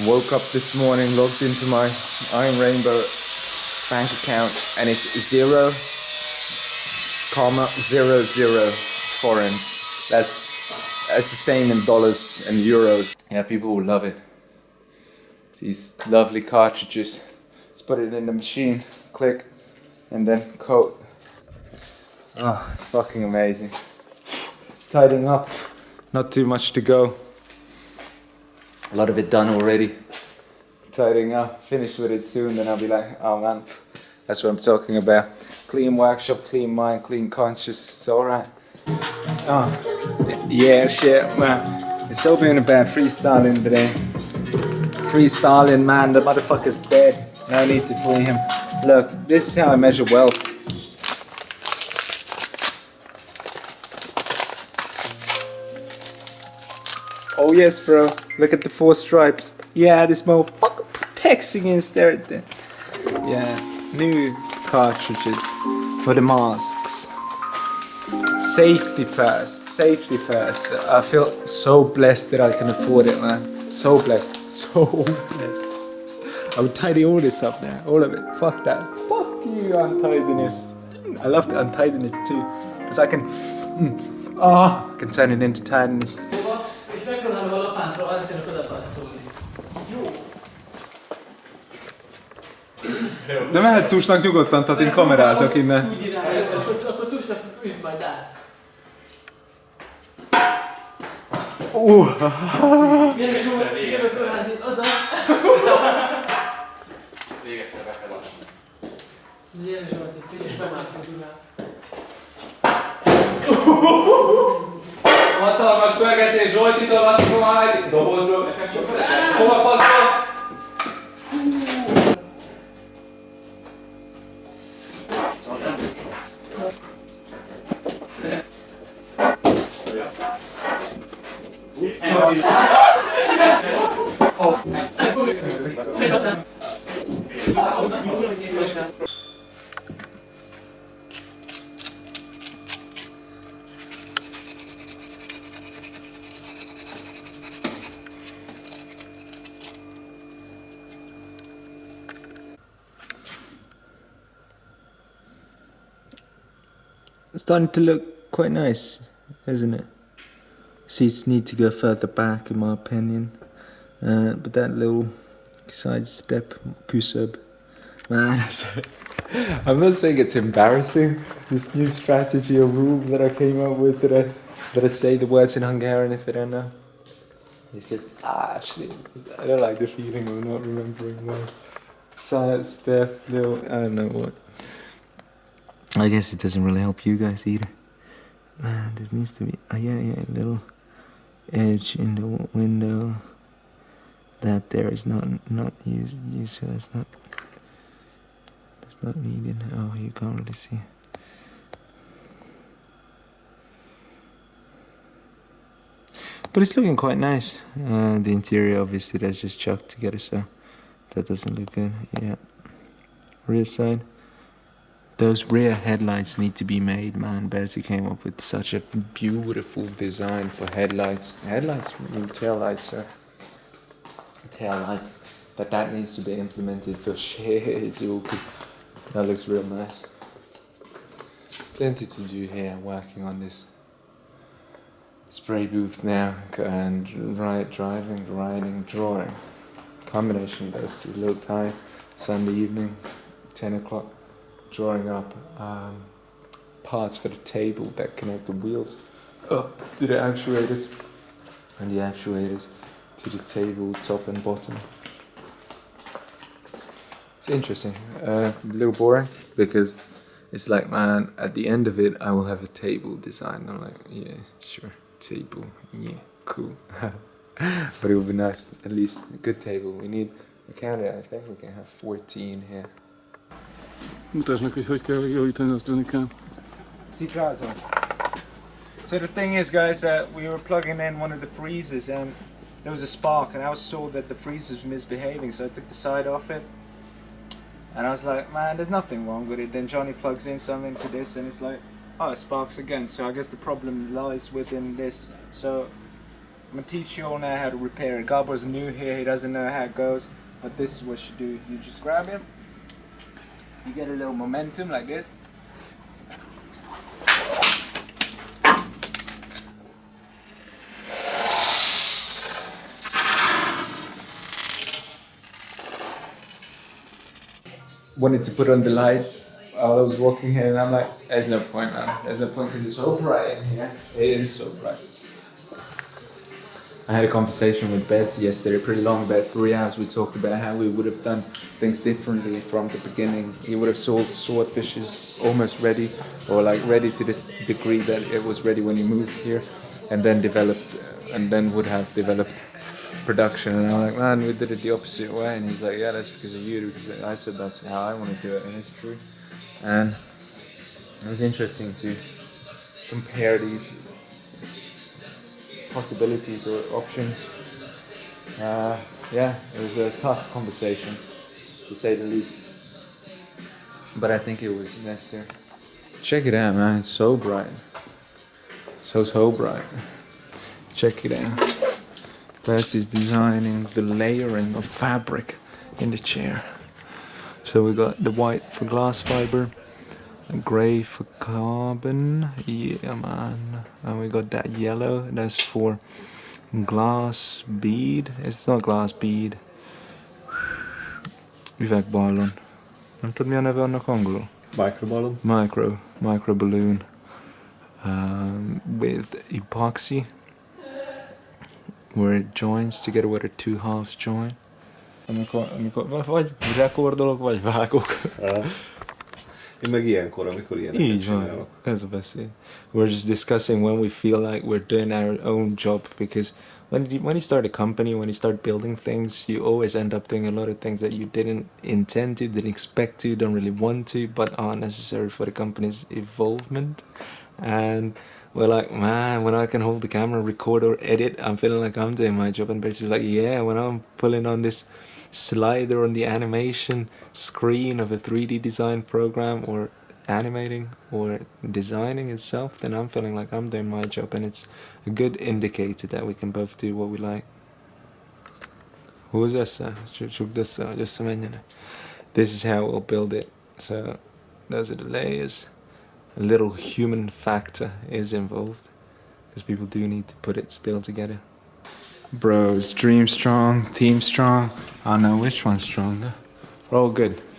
Woke up this morning, logged into my Iron Rainbow bank account, and it's 0,00 forints. That's the same in dollars and euros. Yeah, people will love it. These lovely cartridges. Let's put it in the machine, click, and then coat. Oh, fucking amazing. Tidying up, not too much to go. A lot of it done already. Tidying up, finished with it soon, then I'll be like, oh man, that's what I'm talking about. Clean workshop, clean mind, clean conscience, it's alright. Oh, yeah, shit, man. It's so been about freestyling today. Freestyling, man, the motherfucker's dead. No need to free him. Look, this is how I measure wealth. Oh yes, bro. Look at the 4 stripes. Yeah, this motherfucker protects against everything. Yeah, new cartridges for the masks. Safety first. Safety first. I feel so blessed that I can afford it, man. So blessed. So blessed. I would tidy all this up now. All of it. Fuck that. Fuck you, untidiness. I love the untidiness too. Because I can... I can turn it into tidiness. De mehet Cusnak nyugodtan, tehát én kamerázok innen. Úgy irányít, akkor Cusnak üld majd át. Milyen is az a... Ezt még egyszer be kell adni. Milyen is volt itt, és bemátkozunk rá. Hatalmas pörgetés, Zsoltitól azt fogom állni. Dobozról, nekem csak hova passzol? It's starting to look quite nice, isn't it? Seats need to go further back, in my opinion. But that little side step, kusub, man. I'm not saying it's embarrassing. This new strategy or rule that I came up with that I say the words in Hungarian if I don't know. It's just actually I don't like the feeling of not remembering one side step, little I don't know what. I guess it doesn't really help you guys either. Man, there needs to be a little edge in the window that there is not used, so that's not needed. Oh, you can't really see. But it's looking quite nice. The interior, obviously, that's just chucked together, so that doesn't look good. Yeah. Rear side. Those rear headlights need to be made, man. Bertie came up with such a beautiful design for headlights. Headlights mean tail lights, sir. Tail lights. But that needs to be implemented for shit. That looks real nice. Plenty to do here, working on this spray booth now, and driving, writing, drawing. Combination of those two. A little time, Sunday evening, 10 o'clock. Drawing up parts for the table that connect the wheels to the actuators, and the actuators to the table top and bottom. It's interesting, a little boring because it's like, man, at the end of it I will have a table designed. I'm like, yeah, sure, table, yeah, cool. But it would be nice, at least a good table. We need a counter. I think we can have 14 here. Mutasd meg, hogy kell javítani azt, Jonikám. So the thing is, guys, we were plugging in one of the freezers and there was a spark, and I was told that the freezer was misbehaving, so I took the side off it. And I was like, man, there's nothing wrong with it. Then Johnny plugs in something to this and it's like, oh, it sparks again. So I guess the problem lies within this. So I'm gonna teach you all now how to repair it. Gabbo's new here, he doesn't know how it goes, but this is what you do. You just grab him, you get a little momentum like this. Wanted to put on the light while I was walking here, and I'm like, there's no point, man. There's no point because it's so bright in here. It is so bright. I had a conversation with Betsy yesterday, pretty long, about 3 hours. We talked about how we would have done things differently from the beginning. He would have sold swordfishes almost ready, or like ready to this degree that it was ready when he moved here, and then would have developed production. And I'm like, man, we did it the opposite way. And he's like, yeah, that's because of you, because I said that's how I want to do it, and it's true. And it was interesting to compare these possibilities or options. Yeah, it was a tough conversation, to say the least. But I think it was necessary. Check it out, man. It's so bright. So bright. Check it out. That is designing the layering of fabric in the chair. So we got the white for glass fiber, grey for carbon, yeah man, and we got that yellow, that's for glass bead. It's not glass bead. Üvegballon. Nem tudod, mi a neve annak angolul? Microballon. Micro balloon. With epoxy, where it joins together, where the two halves join. Amikor vagy rekordolok, vagy vágok. Én meg ilyenkor, amikor ilyeneket Így van, csinálok. ez a beszéd. We're just discussing when we feel like we're doing our own job, because when you start a company, when you start building things, you always end up doing a lot of things that you didn't intend to, didn't expect to, don't really want to, but are necessary for the company's evolvement. And we're like, man, when I can hold the camera, record or edit, I'm feeling like I'm doing my job. And Betsy's like, yeah, when I'm pulling on this slider on the animation screen of a 3D design program, or animating or designing itself, then I'm feeling like I'm doing my job, and it's a good indicator that we can both do what we like. Húzz össze, csukd össze, hogy összemenjenek. This is how we'll build it. So those are the layers. A little human factor is involved, because people do need to put it still together. Bros, dream strong, team strong. I don't know which one's stronger. We're all good.